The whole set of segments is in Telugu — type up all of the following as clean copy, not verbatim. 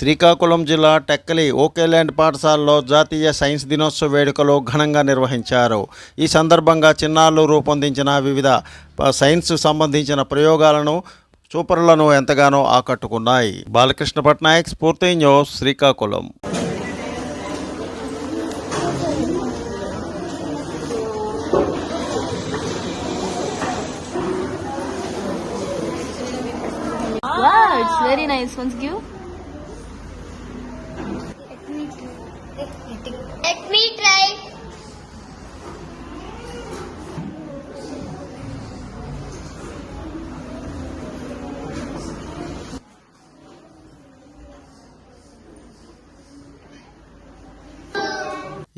శ్రీకాకుళం జిల్లా టెక్కలి ఓకేల్యాండ్ పాఠశాలలో జాతీయ సైన్స్ దినోత్సవ వేడుకలు ఘనంగా నిర్వహించారు. ఈ సందర్భంగా చిన్నారులు రూపొందించిన వివిధ సైన్స్ సంబంధించిన ప్రయోగాలను చూపరులను ఎంతగానో ఆకట్టుకున్నాయి. బాలకృష్ణ పట్నాయక్, స్ఫూర్తి news, Srikakulam. Wow, it's very nice. Once give. Let me try.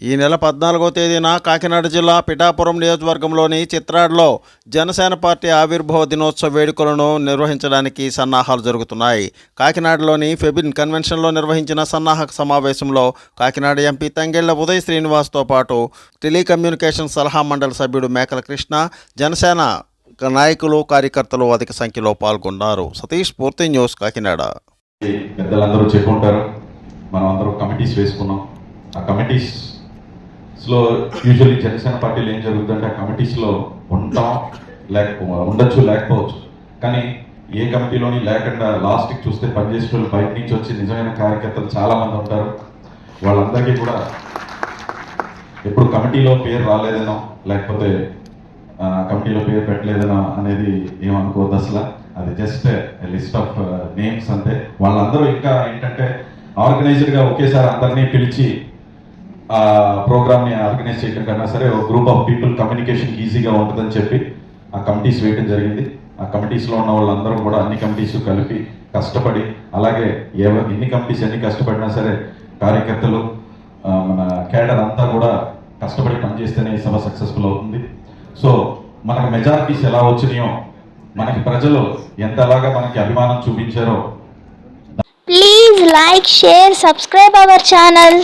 ఈ నెల 14వ తేదీన కాకినాడ జిల్లా పిఠాపురం నియోజకవర్గంలోని చిత్రాడలో జనసేన పార్టీ ఆవిర్భావ దినోత్సవ వేడుకలను నిర్వహించడానికి సన్నాహాలు జరుగుతున్నాయి. కాకినాడలోని ఫెబిన్ కన్వెన్షన్లో నిర్వహించిన సన్నాహక సమావేశంలో కాకినాడ ఎంపీ తంగెళ్ల ఉదయ్ శ్రీనివాస్తో పాటు టెలికమ్యూనికేషన్ సలహా మండలి సభ్యుడు మేకల కృష్ణ, జనసేన నాయకులు, కార్యకర్తలు అధిక సంఖ్యలో పాల్గొన్నారు. సతీష్, స్ఫూర్తి న్యూస్, కాకినాడ. పెద్దలందరూ చెప్పుకుంటారు, మనం అందరూ కమిటీస్ వేసుకున్నాం. ఆ కమిటీస్లో యూజువల్లీ జనసేన పార్టీలో ఏం జరుగుతుందంటే ఆ కమిటీస్లో ఉండొచ్చు లేకపోవచ్చు, కానీ ఏ కమిటీలోని లేకుండా లాస్ట్కి చూస్తే పనిచేసే వాళ్ళు బయట నుంచి వచ్చి నిజమైన కార్యకర్తలు చాలామంది ఉంటారు. వాళ్ళందరికీ కూడా ఎప్పుడు కమిటీలో పేరు రాలేదనో లేకపోతే కమిటీలో పేరు పెట్టలేదనో అనేది ఏమనుకోవద్దు. అసలు అది జస్ట్ లిస్ట్ ఆఫ్ నేమ్స్ అంతే. వాళ్ళందరూ ఇంకా ఏంటంటే ఆర్గనైజ్డ్గా ఒకేసారి అందరినీ పిలిచి ఆ ప్రోగ్రామ్ని ఆర్గనైజ్ చేయడం కన్నా సరే ఒక గ్రూప్ ఆఫ్ పీపుల్ కమ్యూనికేషన్ ఈజీగా ఉంటుందని చెప్పి ఆ కమిటీస్ వేయడం జరిగింది. ఆ కమిటీస్లో ఉన్న వాళ్ళందరూ కూడా అన్ని కమిటీస్ కలిపి కష్టపడి, అలాగే ఎన్ని కమిటీస్ ఎన్ని కష్టపడినా సరే కార్యకర్తలు మన కేడర్ అంతా కూడా కష్టపడి పనిచేస్తేనే ఈ సభ సక్సెస్ఫుల్ అవుతుంది. సో మనకు మెజారిటీస్ ఎలా వచ్చినాయో, మనకి ప్రజలు ఎంతలాగా మనకి అభిమానం చూపించారో. Please like, share, subscribe our channel.